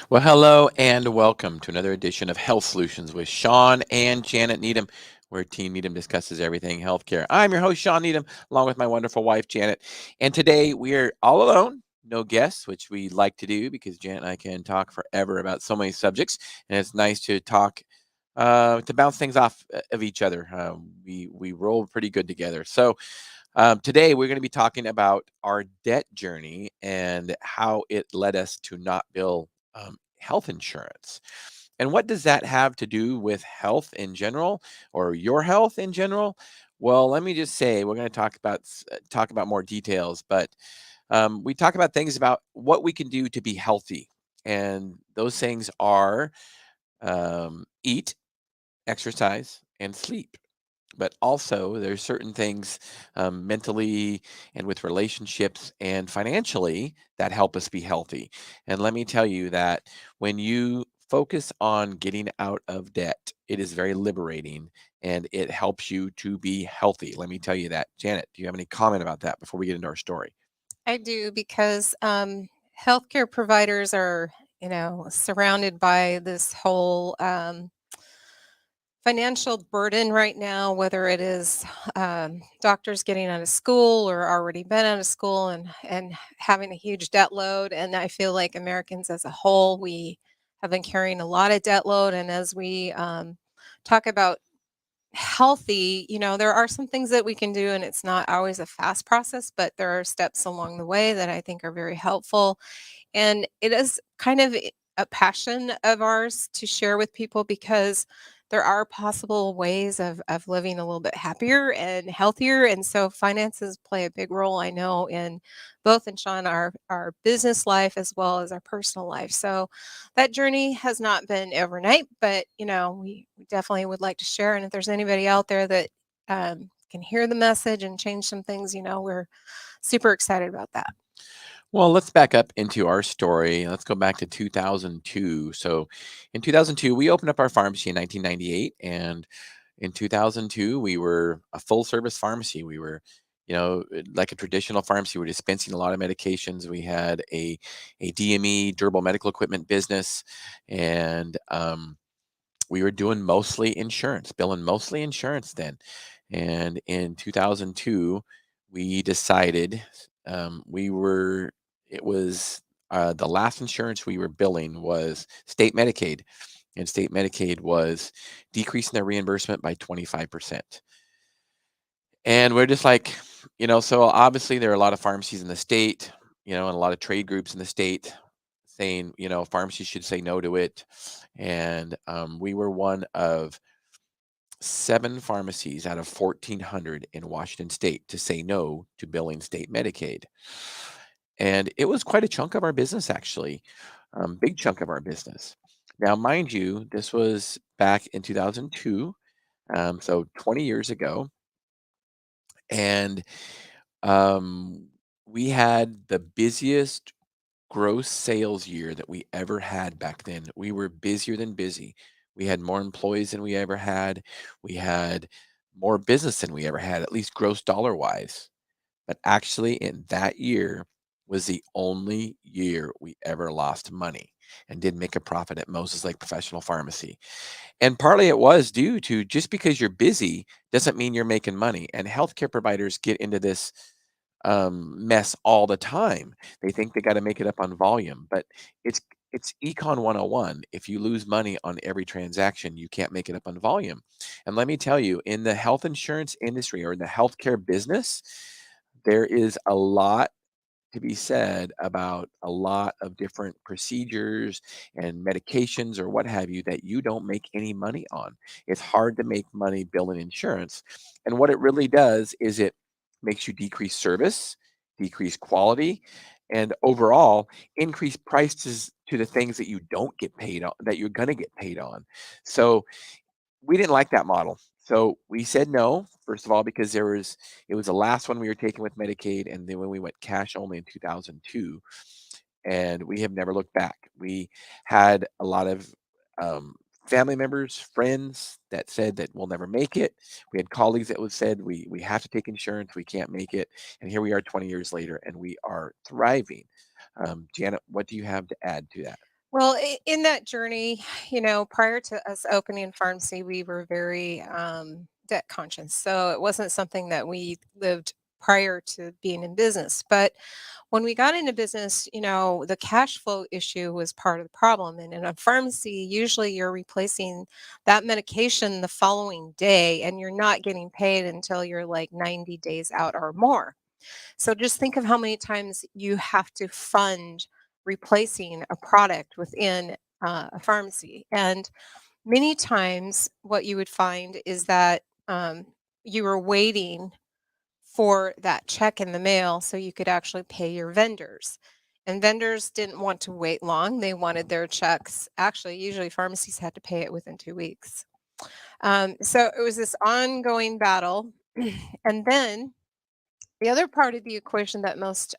Well, hello and welcome to another edition of Health Solutions with Shawn and Janet Needham, where Team Needham discusses everything healthcare. I'm your host, Shawn Needham, along with my wonderful wife, Janet. And today we are all alone, no guests, which we like to do because Janet and I can talk forever about so many subjects. And it's nice to talk, to bounce things off of each other. We roll pretty good together. So today we're going to be talking about our debt journey and how it led us to not bill health insurance. And what does that have to do with health in general or your health in general? Well, let me just say we're going to talk about more details, but we talk about things about what we can do to be healthy, and those things are eat, exercise, and sleep. But also, there's certain things mentally and with relationships and financially that help us be healthy. And let me tell you that when you focus on getting out of debt, it is very liberating and it helps you to be healthy. Let me tell you that. Janet, do you have any comment about that before we get into our story? I do because healthcare providers are, surrounded by this whole financial burden right now, whether it is doctors getting out of school or already been out of school and having a huge debt load. And I feel like Americans as a whole, we have been carrying a lot of debt load. And as we talk about healthy, there are some things that we can do, and it's not always a fast process, but there are steps along the way that I think are very helpful. And it is kind of a passion of ours to share with people because there are possible ways of living a little bit happier and healthier. And so finances play a big role, I know, in both in Sean, our business life as well as our personal life. So that journey has not been overnight, but we definitely would like to share. And if there's anybody out there that can hear the message and change some things, we're super excited about that. Well, let's back up into our story. Let's go back to 2002. So, in 2002, we opened up our pharmacy in 1998, and in 2002, we were a full service pharmacy. We were, like a traditional pharmacy. We're dispensing a lot of medications. We had a DME, durable medical equipment business, and we were doing mostly insurance, billing mostly insurance then. And in 2002, we decided we were, it was the last insurance we were billing was state Medicaid. And state Medicaid was decreasing their reimbursement by 25%. And we're just like, so obviously there are a lot of pharmacies in the state, and a lot of trade groups in the state saying, pharmacies should say no to it. And we were one of seven pharmacies out of 1,400 in Washington state to say no to billing state Medicaid. And it was quite a chunk of our business, actually, big chunk of our business. Now, mind you, this was back in 2002, so 20 years ago. And um, we had the busiest gross sales year that we ever had back then. We were busier than busy. We had more employees than we ever had. We had more business than we ever had, at least gross dollar wise. But actually, in that year was the only year we ever lost money and didn't make a profit at Moses Lake Professional Pharmacy. And partly it was due to just because you're busy doesn't mean you're making money. And healthcare providers get into this mess all the time. They think they got to make it up on volume, but it's it's econ 101. If you lose money on every transaction, you can't make it up on volume. And let me tell you, in the health insurance industry or in the healthcare business, there is a lot to be said about a lot of different procedures and medications or what have you that you don't make any money on. It's hard to make money billing insurance. And what it really does is it makes you decrease service, decrease quality, and overall increase prices to the things that you don't get paid on, that you're going to get paid on. So we didn't like that model. So we said no, first of all, because it was the last one we were taking with Medicaid, and then when we went cash only in 2002, and we have never looked back. We had a lot of um, family members, friends that said that we'll never make it. We had colleagues that would said we have to take insurance, we can't make it, and here we are 20 years later, and we are thriving. Janet, what do you have to add to that? Well, in that journey, prior to us opening a pharmacy, we were very debt conscious. So it wasn't something that we lived prior to being in business. But when we got into business, the cash flow issue was part of the problem. And in a pharmacy, usually you're replacing that medication the following day, and you're not getting paid until you're like 90 days out or more. So just think of how many times you have to fund replacing a product within a pharmacy. And many times, what you would find is that you were waiting for that check in the mail so you could actually pay your vendors. And vendors didn't want to wait long. They wanted their checks. Actually, usually pharmacies had to pay it within 2 weeks. So it was this ongoing battle. And then the other part of the equation that most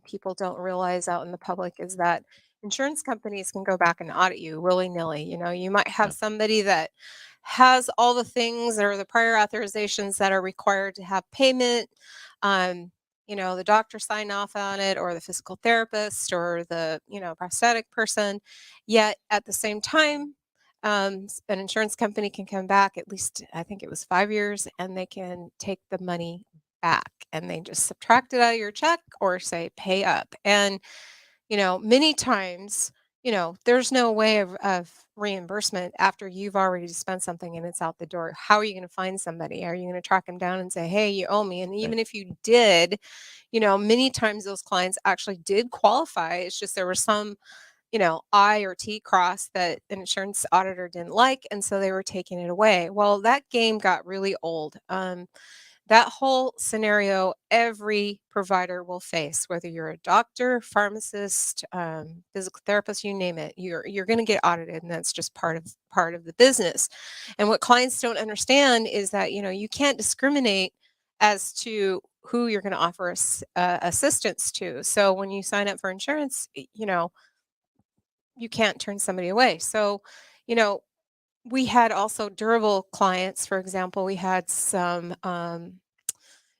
people don't realize out in the public is that insurance companies can go back and audit you willy nilly. You might have Yeah. somebody that has all the things or the prior authorizations that are required to have payment. Um, the doctor sign off on it, or the physical therapist, or the prosthetic person. Yet at the same time, an insurance company can come back, at least I think it was 5 years, and they can take the money back, and they just subtract it out of your check or say pay up. And many times, there's no way of reimbursement after you've already spent something and it's out the door. How are you going to find somebody? Are you going to track them down and say, hey, you owe me? And Right. even if you did, many times those clients actually did qualify. It's just there was some I or T cross that an insurance auditor didn't like, and so they were taking it away. Well, that game got really old. That whole scenario, every provider will face, whether you're a doctor, pharmacist, physical therapist, you name it. You're going to get audited, and that's just part of the business. And what clients don't understand is that you can't discriminate as to who you're going to offer assistance to. So when you sign up for insurance, you can't turn somebody away. So, you know, we had also durable clients. For example, we had some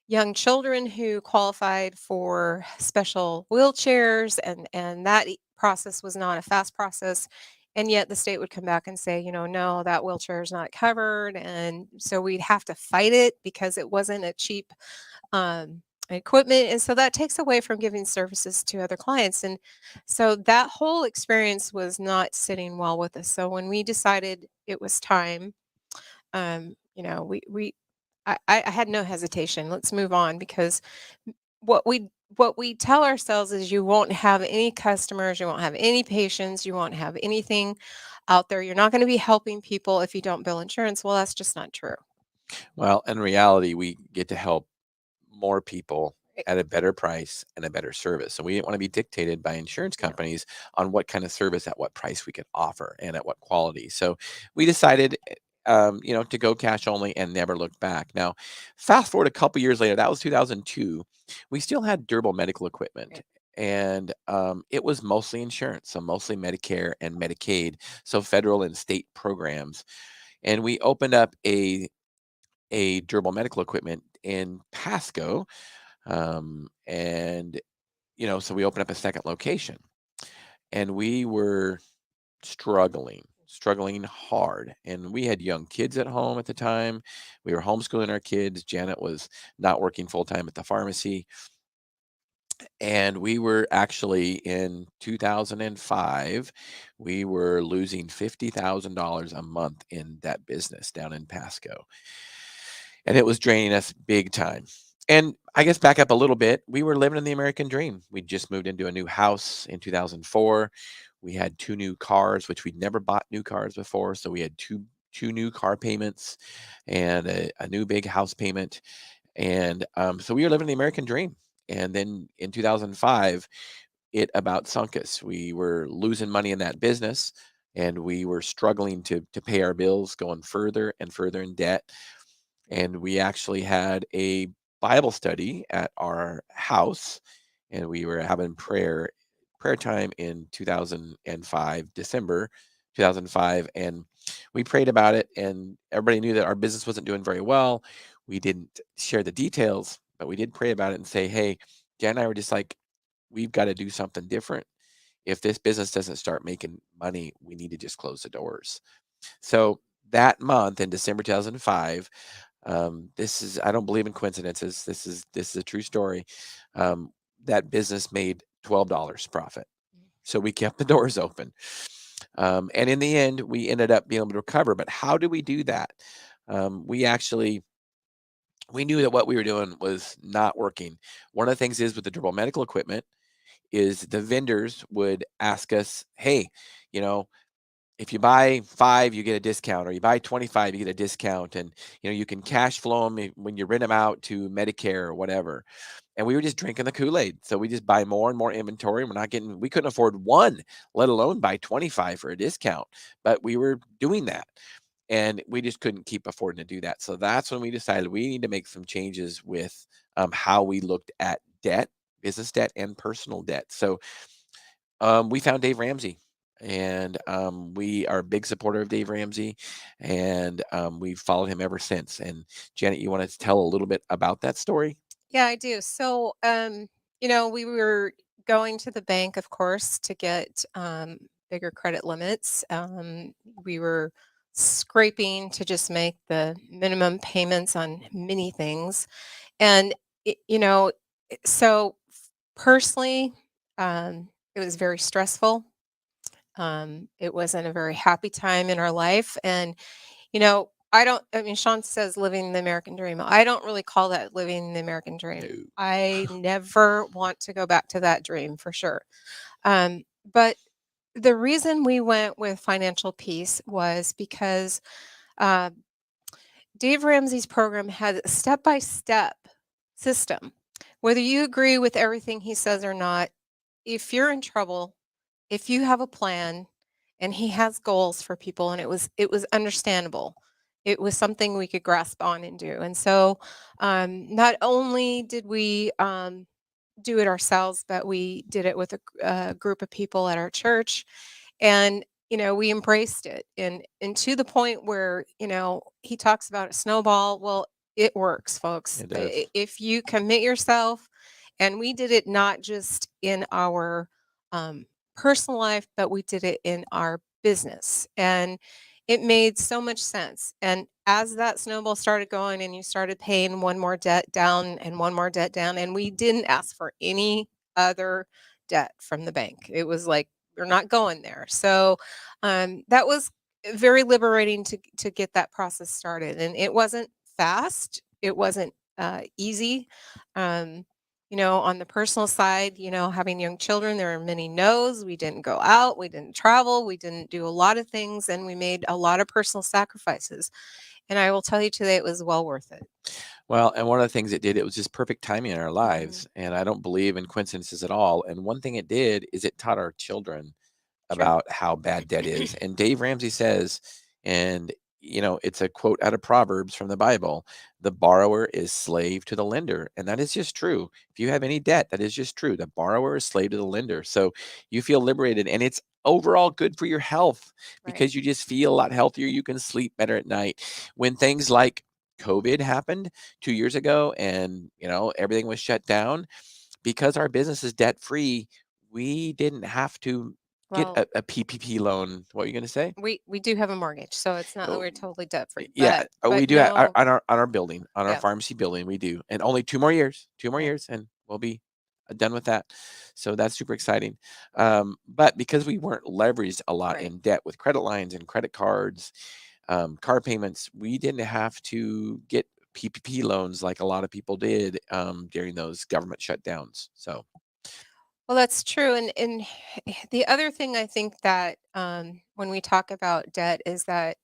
young children who qualified for special wheelchairs, and that process was not a fast process. And yet the state would come back and say, no, that wheelchair is not covered. And so we'd have to fight it because it wasn't a cheap equipment. And so that takes away from giving services to other clients. And so that whole experience was not sitting well with us. So when we decided it was time, we I had no hesitation. Let's move on, because what we what we tell ourselves is you won't have any customers, you won't have any patients, you won't have anything out there. You're not going to be helping people if you don't bill insurance. Well, that's just not true. Well, in reality, we get to help more people Right. at a better price and a better service. So we didn't want to be dictated by insurance No. companies on what kind of service at what price we could offer and at what quality. So we decided, to go cash only and never look back. Now, fast forward a couple years later, that was 2002. We still had durable medical equipment. Right. And it was mostly insurance, so mostly Medicare and Medicaid, so federal and state programs. And we opened up a durable medical equipment in Pasco, and so we opened up a second location, and we were struggling hard. And we had young kids at home at the time. We were homeschooling our kids. Janet was not working full time at the pharmacy. And we were actually in 2005, we were losing $50,000 a month in that business down in Pasco. And it was draining us big time. And I guess back up a little bit, we were living in the American dream. We just moved into a new house in 2004. We had two new cars, which we'd never bought new cars before. So we had two new car payments and a new big house payment. And so we were living the American dream. And then in 2005, it about sunk us. We were losing money in that business, and we were struggling to pay our bills, going further and further in debt. And we actually had a Bible study at our house, and we were having prayer time in 2005, December 2005, and we prayed about it, and everybody knew that our business wasn't doing very well. We didn't share the details, but we did pray about it and say, hey, Jan and I were just like, we've got to do something different. if this business doesn't start making money, we need to just close the doors. So that month in December 2005, this is, I don't believe in coincidences. This is a true story. Um, that business made $12 profit. So we kept the doors open. And in the end, we ended up being able to recover. But how do we do that? We actually we knew that what we were doing was not working. One of the things is with the durable medical equipment is the vendors would ask us, hey, you know, if you buy 5, you get a discount, or you buy 25, you get a discount, and you can cash flow them when you rent them out to Medicare or whatever. And we were just drinking the Kool-Aid. So we just buy more and more inventory. We couldn't afford one, let alone buy 25 for a discount. But we were doing that. And we just couldn't keep affording to do that. So that's when we decided we need to make some changes with how we looked at debt, business debt, and personal debt. So we found Dave Ramsey, and we are a big supporter of Dave Ramsey, and we've followed him ever since. And Janet, you want to tell a little bit about that story? Yeah, I do. So, we were going to the bank, of course, to get bigger credit limits. We were scraping to just make the minimum payments on many things. And, it, you know, so personally, it was very stressful. It wasn't a very happy time in our life. And I mean, Sean says living the American dream. I don't really call that living the American dream. No. I never want to go back to that dream for sure. But the reason we went with financial peace was because uh, Dave Ramsey's program had a step by step system. Whether you agree with everything he says or not, if you're in trouble, if you have a plan, and he has goals for people, and it was understandable. It was something we could grasp on and do. And so not only did we do it ourselves, but we did it with a group of people at our church. And we embraced it, and to the point where he talks about a snowball. Well, it works, folks. It does. If you commit yourself. And we did it not just in our um, personal life, but we did it in our business, and it made so much sense. And as that snowball started going, and you started paying one more debt down and one more debt down, and we didn't ask for any other debt from the bank. It was like, we're not going there. So that was very liberating to get that process started. And it wasn't fast. It wasn't easy. Um, on the personal side, having young children, there are many no's. We didn't go out, we didn't travel, we didn't do a lot of things, and we made a lot of personal sacrifices. And I will tell you today, it was well worth it. Well, and one of the things it did, it was just perfect timing in our Hmm. lives. And I don't believe in coincidences at all. And one thing it did is it taught our children Sure. about how bad debt is. And Dave Ramsey says, and it's a quote out of Proverbs from the Bible, the borrower is slave to the lender. And that is just true. If you have any debt, that is just true. The borrower is slave to the lender. So you feel liberated, and it's overall good for your health Right. because you just feel a lot healthier. You can sleep better at night. When things like COVID happened 2 years ago, and everything was shut down, because our business is debt free, we didn't have to get Well, a PPP loan. What are you going to say? we do have a mortgage, so it's not that Oh, we're totally debt free, yeah, but we do have no. on our building, on our Yeah. pharmacy building, we do, and only 2 more years, Yeah. and we'll be done with that. So that's super exciting. But because we weren't leveraged a lot Right. in debt with credit lines and credit cards, car payments, we didn't have to get PPP loans like a lot of people did during those government shutdowns. So Well, that's true. And the other thing I think that when we talk about debt is that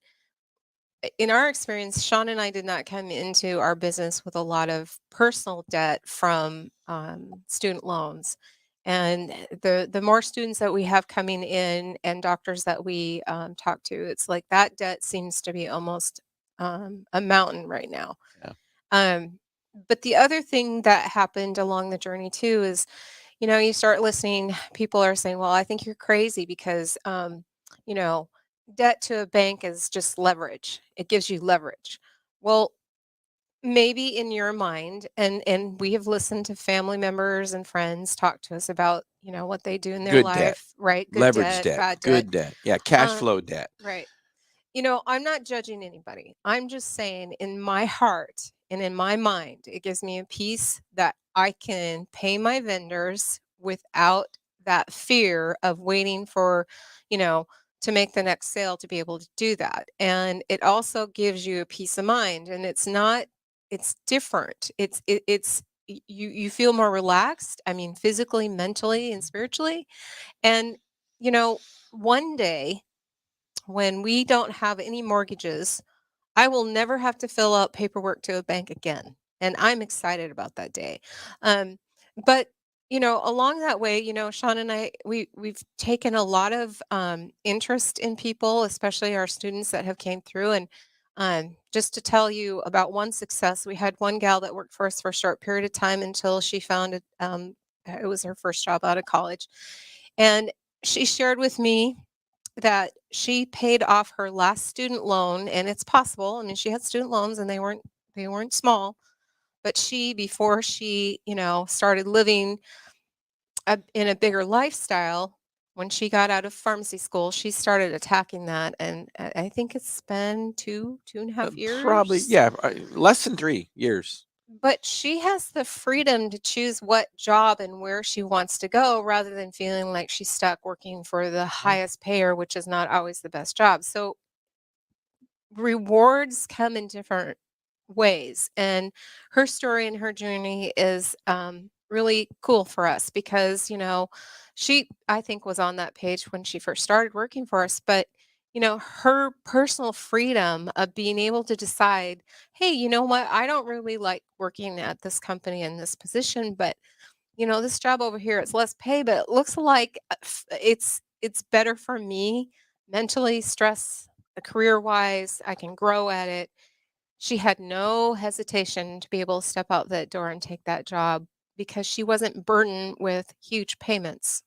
in our experience, Sean and I did not come into our business with a lot of personal debt from student loans. And the more students that we have coming in, and doctors that we talk to, it's like that debt seems to be almost a mountain right now. yeah, Um, but the other thing that happened along the journey too is, you start listening, people are saying, well, I think you're crazy because, you know, debt to a bank is just leverage. It gives you leverage. Well, maybe in your mind, and we have listened to family members and friends talk to us about, what they do in their Good debt, life, right? Good leverage debt, debt, bad debt. good debt. Yeah, cash Um, flow debt. right. I'm not judging anybody. I'm just saying in my heart and in my mind, it gives me a peace that I can pay my vendors without that fear of waiting for, you know, to make the next sale to be able to do that. And it also gives you a peace of mind, and it's different. You feel more relaxed. I mean, physically, mentally, and spiritually. And you know, one day when we don't have any mortgages, I will never have to fill out paperwork to a bank again. And I'm excited about that day. Um, but along that way, Sean and I, we've taken a lot of interest in people, especially our students that have came through. And just to tell you about one success, we had one gal that worked for us for a short period of time until she found it was her first job out of college, and she shared with me that she paid off her last student loan, and it's possible. I mean, she had student loans and they weren't small, but before she, started living in a bigger lifestyle, when she got out of pharmacy school, she started attacking that, and I think it's been 2.5 Probably, years. yeah, less than 3 years. But she has the freedom to choose what job and where she wants to go rather than feeling like she's stuck working for the Mhm. highest payer, which is not always the best job. So rewards come in different ways, and her story and her journey is really cool for us because she, I think, was on that page when she first started working for us, but her personal freedom of being able to decide, hey, you know what, I don't really like working at this company in this position, but this job over here, it's less pay, but it looks like it's better for me mentally, stress, career wise. I can grow at it. She had no hesitation to be able to step out that door and take that job because she wasn't burdened with huge payments.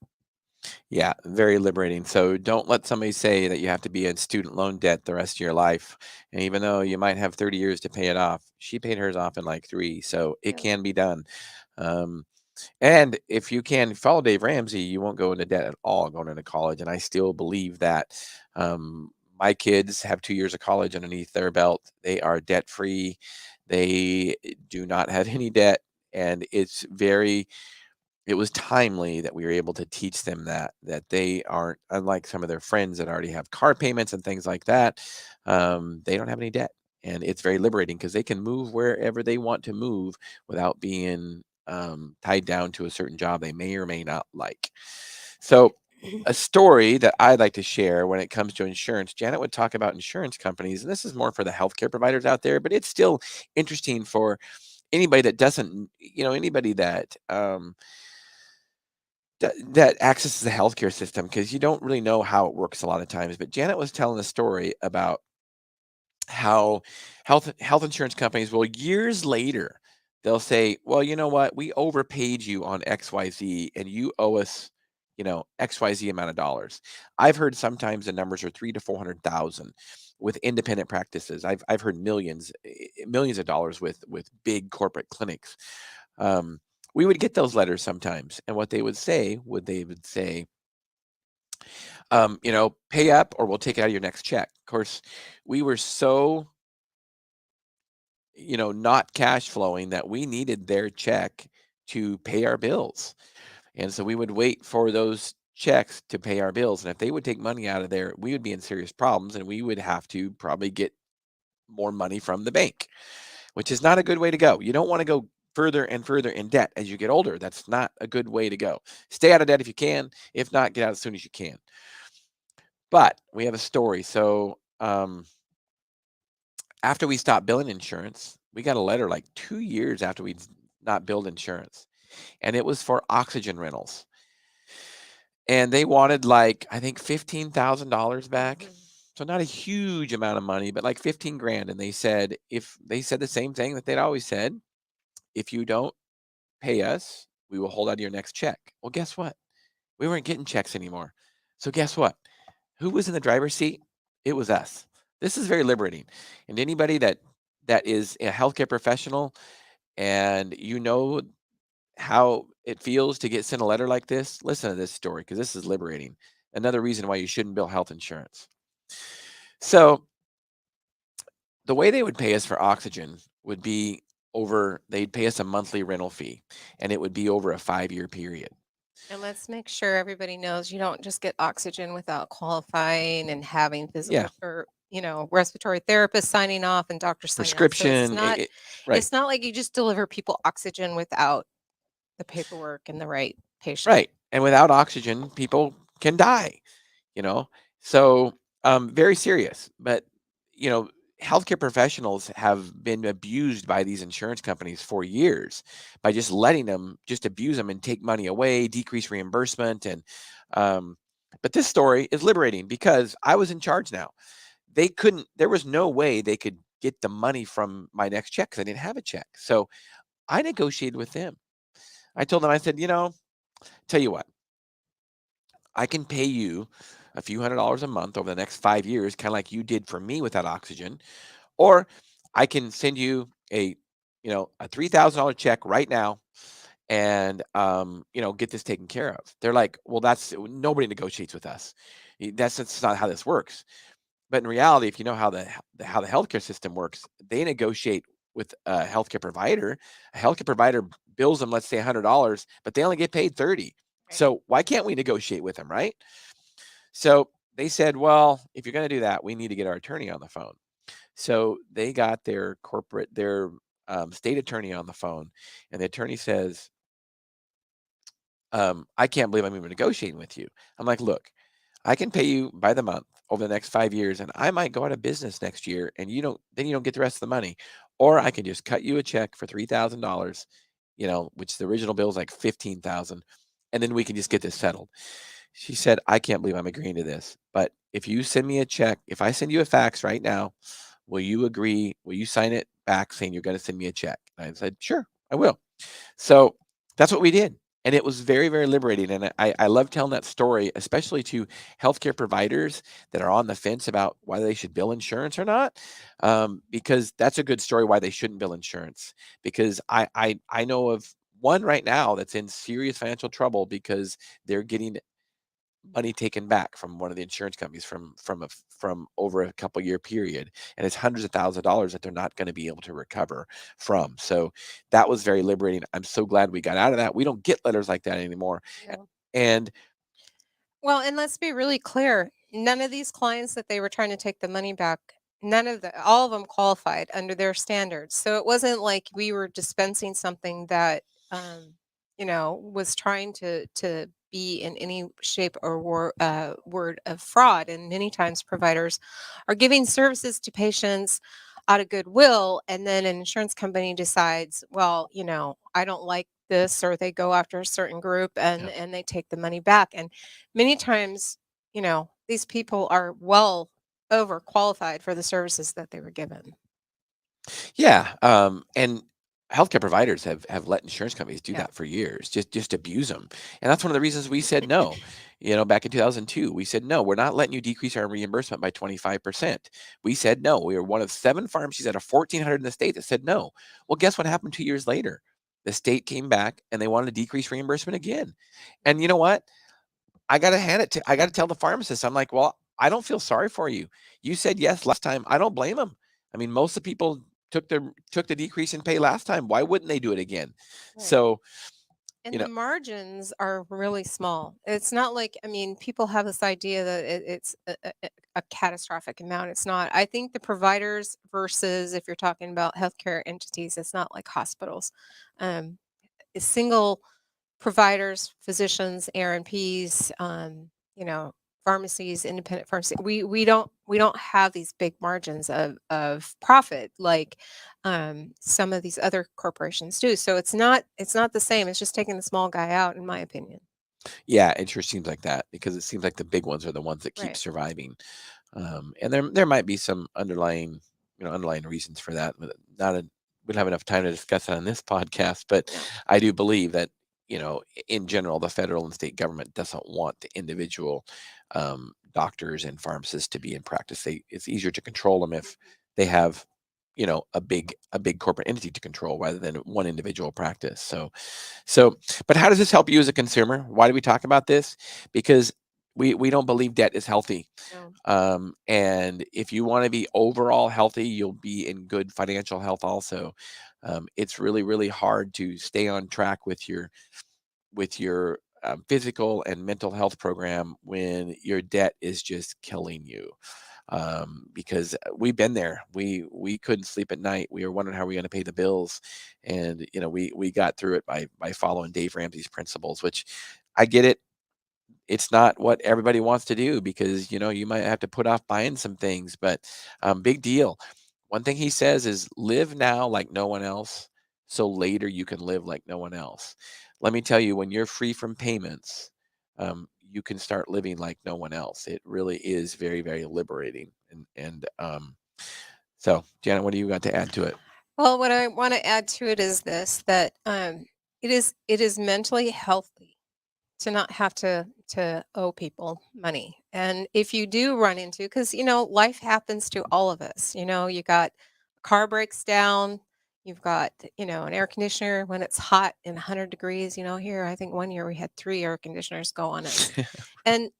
Yeah, very liberating. So don't let somebody say that you have to be in student loan debt the rest of your life. And even though you might have 30 years to pay it off, she paid hers off in like 3. So it Yeah. can be done. Um, and if you can follow Dave Ramsey, you won't go into debt at all going into college. And I still believe that. My kids have 2 years of college underneath their belt. They are debt free. They do not have any debt. And it was timely that we were able to teach them that they aren't, unlike some of their friends that already have car payments and things like that. They don't have any debt, and it's very liberating because they can move wherever they want to move without being tied down to a certain job they may or may not like. So a story that I'd like to share when it comes to insurance, Janet would talk about insurance companies, and this is more for the healthcare providers out there, but it's still interesting for anybody that doesn't, anybody that accesses the healthcare system, because you don't really know how it works a lot of times. But Janet was telling a story about how health insurance companies will years later, they'll say, well, you know what, we overpaid you on XYZ and you owe us, XYZ amount of dollars. I've heard sometimes the numbers are 3 to 400,000 with independent practices. I've heard millions of dollars with big corporate clinics. um, we would get those letters sometimes, and what they would say, pay up or we'll take it out of your next check. Of course, we were so, not cash flowing that we needed their check to pay our bills. And so we would wait for those checks to pay our bills. And if they would take money out of there, we would be in serious problems and we would have to probably get more money from the bank, which is not a good way to go. You don't want to go further and further in debt as you get older. That's not a good way to go. Stay out of debt if you can. If not, get out as soon as you can. But we have a story. So after we stopped billing insurance, we got a letter like 2 years after we'd not billed insurance, and it was for oxygen rentals. And they wanted like, I think, $15,000 back. Mhm. So not a huge amount of money, but like 15 grand. And they said the same thing that they'd always said, if you don't pay us, we will hold out your next check. Well, guess what? We weren't getting checks anymore. So guess what? Who was in the driver's seat? It was us. This is very liberating. And anybody that that is a healthcare professional and you know how it feels to get sent a letter like this, listen to this story because this is liberating. Another reason why you shouldn't bill health insurance. So, the way they would pay us for oxygen would be they'd pay us a monthly rental fee, and it would be over a 5-year period. And let's make sure everybody knows you don't just get oxygen without qualifying and having Yeah, physical or respiratory therapists signing off and doctors signing off. So prescription, right, it's not like you just deliver people oxygen without the paperwork and the right patient. right. And without oxygen, people can die. you know so very serious, but you know healthcare professionals have been abused by these insurance companies for years by just letting them just abuse them and take money away, decrease reimbursement. And um, but this story is liberating because I was in charge now. There was no way they could get the money from my next check because I didn't have a check. So I negotiated with them. I told them, I said, tell you what, I can pay you a few $100s a month over the next 5 years, kind of like you did for me with that oxygen, or I can send you a $3,000 check right now, and get this taken care of. They're like, well, that's nobody negotiates with us. That's not how this works. But in reality, if you know how the healthcare system works, they negotiate with a healthcare provider. A healthcare provider bills them, let's say $100, but they only get paid 30. Right. So why can't we negotiate with them, right? So they said, well, if you're going to do that, we need to get our attorney on the phone. So they got their state attorney on the phone, and the attorney says, I can't believe I'm even negotiating with you. I'm like, look, I can pay you by the month over the next 5 years, and I might go out of business next year, and you don't get the rest of the money. Or I can just cut you a check for $3,000, which the original bill is like 15,000, and then we can just get this settled. She said, I can't believe I'm agreeing to this, but if you send me a check, if I send you a fax right now, will you agree? Will you sign it back saying you're going to send me a check? And I said, sure, I will. So that's what we did. And it was very, very liberating. And I love telling that story, especially to healthcare providers that are on the fence about whether they should bill insurance or not, because that's a good story why they shouldn't bill insurance. Because I know of one right now that's in serious financial trouble because they're getting money taken back from one of the insurance companies from over a couple year period, and it's hundreds of thousands of dollars that they're not going to be able to recover from. So that was very liberating. I'm so glad we got out of that. We don't get letters like that anymore. No. And Well, and let's be really clear. None of these clients that they were trying to take the money back, all of them qualified under their standards. So it wasn't like we were dispensing something that, was trying to be in any shape or word of fraud. And many times providers are giving services to patients out of goodwill, and then an insurance company decides, well, I don't like this, or they go after a certain group and yeah, they take the money back. And many times, these people are well overqualified for the services that they were given. yeah, and healthcare providers have let insurance companies do Yeah. that for years, just abuse them. And that's one of the reasons we said no. Back in 2002, we said no, we're not letting you decrease our reimbursement by 25%. We said no. We were one of 7 pharmacies out of 1,400 in the state that said no. Well, guess what happened 2 years later? The state came back and they wanted to decrease reimbursement again. And you know what? I got to tell the pharmacist, I'm like, well, I don't feel sorry for you. You said yes last time. I don't blame them. I mean, most of the people took the decrease in pay last time. Why wouldn't they do it again? Right. So, you And the know, margins are really small. It's not like, I mean, people have this idea that it's a catastrophic amount. It's not. I think the providers versus if you're talking about healthcare entities, it's not like hospitals. Um, a single providers, physicians, RNPs, pharmacies, independent pharmacy. We don't have these big margins of profit like some of these other corporations do. So it's not the same. It's just taking the small guy out, in my opinion. yeah, it sure seems like that because it seems like the big ones are the ones that keep Right. surviving. And there might be some underlying reasons for that. But not a, we don't have enough time to discuss that on this podcast. But No. I do believe that in general, the federal and state government doesn't want the individual doctors and pharmacists to be in practice. It's easier to control them if they have a big corporate entity to control rather than one individual practice. So, but how does this help you as a consumer? Why do we talk about this? Because we don't believe debt is healthy. No. And if you want to be overall healthy, you'll be in good financial health also. It's really, really hard to stay on track with your physical and mental health program when your debt is just killing you. Because we've been there. We couldn't sleep at night. We were wondering how we are going to pay the bills, and we got through it by following Dave Ramsey's principles. Which I get it. It's not what everybody wants to do because you might have to put off buying some things, but big deal. One thing he says is live now like no one else, so later you can live like no one else. Let me tell you, when you're free from payments, you can start living like no one else. It really is very, very liberating. And Janet, what do you got to add to it? Well, what I want to add to it is this, that it is mentally healthy to not have to owe people money. And if you do run into, because life happens to all of us. You got a car breaks down, you've got an air conditioner when it's hot and 100 degrees. Here I think one year we had 3 air conditioners go on us. And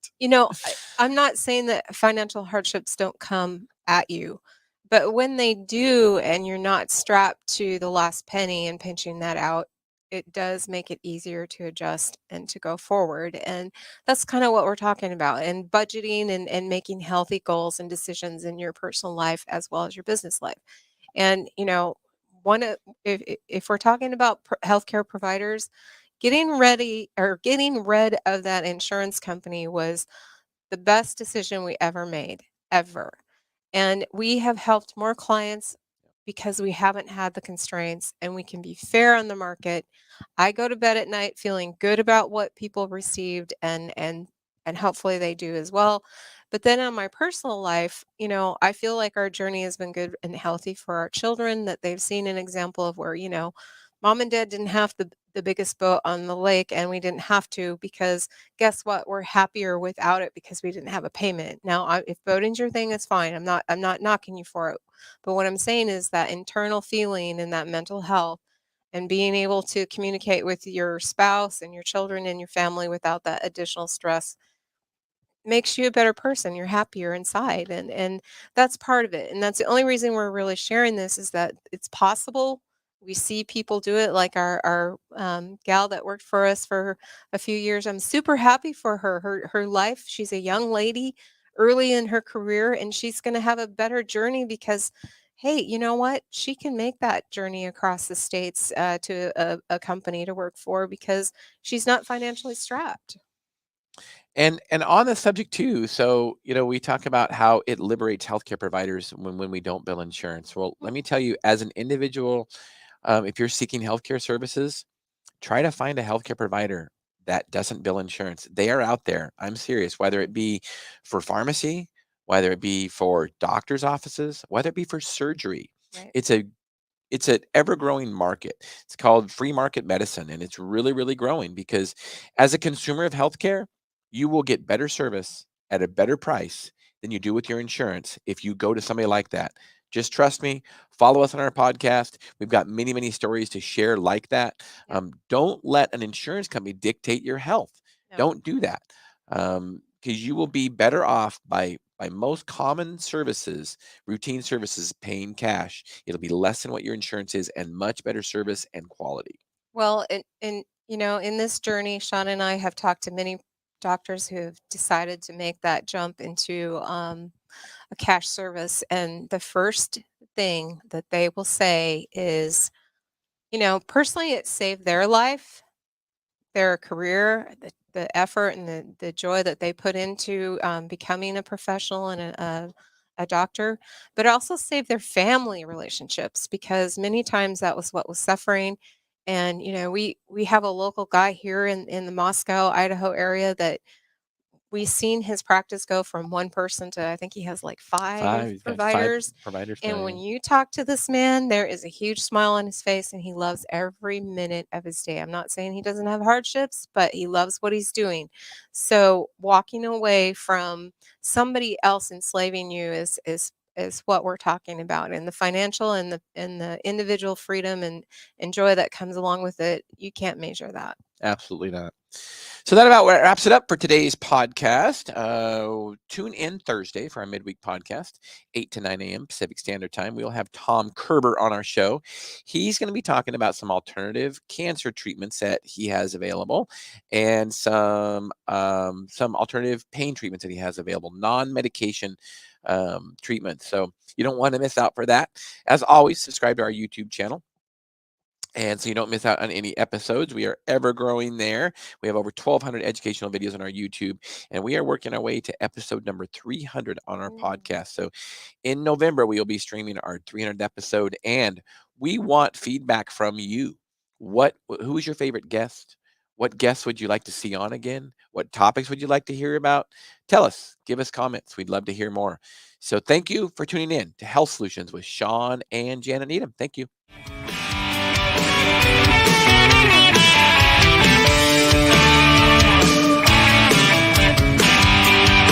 I'm not saying that financial hardships don't come at you, but when they do and you're not strapped to the last penny and pinching that out, it does make it easier to adjust and to go forward. And that's kind of what we're talking about, and budgeting and making healthy goals and decisions in your personal life as well as your business life. And one of if we're talking about healthcare providers, getting rid of that insurance company was the best decision we ever made, ever. And we have helped more clients because we haven't had the constraints and we can be fair on the market. I go to bed at night feeling good about what people received, and hopefully they do as well. But then on my personal life, I feel like our journey has been good and healthy for our children, that they've seen an example of where, mom and dad didn't have the biggest boat on the lake, and we didn't have to, because guess what? We're happier without it because we didn't have a payment. Now, if voting's your thing, it's fine. I'm not knocking you for it. But what I'm saying is that internal feeling and that mental health and being able to communicate with your spouse and your children and your family without that additional stress makes you a better person. You're happier inside, and that's part of it. And that's the only reason we're really sharing this, is that it's possible. We see people do it, like our gal that worked for us for a few years. I'm super happy for her. Her life. She's a young lady, early in her career, and she's going to have a better journey because, hey, you know what? She can make that journey across the states to a company to work for because she's not financially strapped. And on the subject too, so we talk about how it liberates healthcare providers when we don't bill insurance. Well, let me tell you, as an individual, if you're seeking healthcare services, try to find a healthcare provider that doesn't bill insurance. They are out there. I'm serious. Whether it be for pharmacy, whether it be for doctors' offices, whether it be for surgery, Right. it's a it's an ever-growing market. It's called free market medicine, and it's really, really growing because as a consumer of healthcare, you will get better service at a better price than you do with your insurance if you go to somebody like that. Just trust me. Follow us on our podcast. We've got many, many stories to share like that. Yep. Don't let an insurance company dictate your health. No. Don't do that, because you will be better off by most common services, routine services, paying cash. It'll be less than what your insurance is and much better service and quality. Well, in this journey, Shawn and I have talked to many doctors who have decided to make that jump into a cash service. And the first thing that they will say is, personally, it saved their life, their career, the effort and the joy that they put into becoming a professional and a doctor, but also save their family relationships, because many times that was what was suffering. And we have a local guy here in the Moscow, Idaho area, that we seen his practice go from one person to, I think he has like Five, 5 he's got five providers. providers now. And when Yeah. you talk to this man, there is a huge smile on his face, and he loves every minute of his day. I'm not saying he doesn't have hardships, but he loves what he's doing. So walking away from somebody else enslaving you is is what we're talking about, and the financial and the individual freedom and joy that comes along with it. You can't measure that. Absolutely not. So that about wraps it up for today's podcast. Tune in Thursday for our midweek podcast, 8 to 9 a.m. Pacific Standard Time. We'll have Tom Kerber on our show. He's going to be talking about some alternative cancer treatments that he has available, and some alternative pain treatments that he has available, non-medication treatments. So you don't want to miss out for that. As always, subscribe to our YouTube channel. And so you don't miss out on any episodes. We are ever growing there. We have over 1,200 educational videos on our YouTube, and we are working our way to episode number 300 on our Mm. podcast. So in November, we will be streaming our 300th episode, and we want feedback from you. Who is your favorite guest? What guests would you like to see on again? What topics would you like to hear about? Tell us, give us comments. We'd love to hear more. So thank you for tuning in to Health Solutions with Shawn and Janet Needham. Thank you.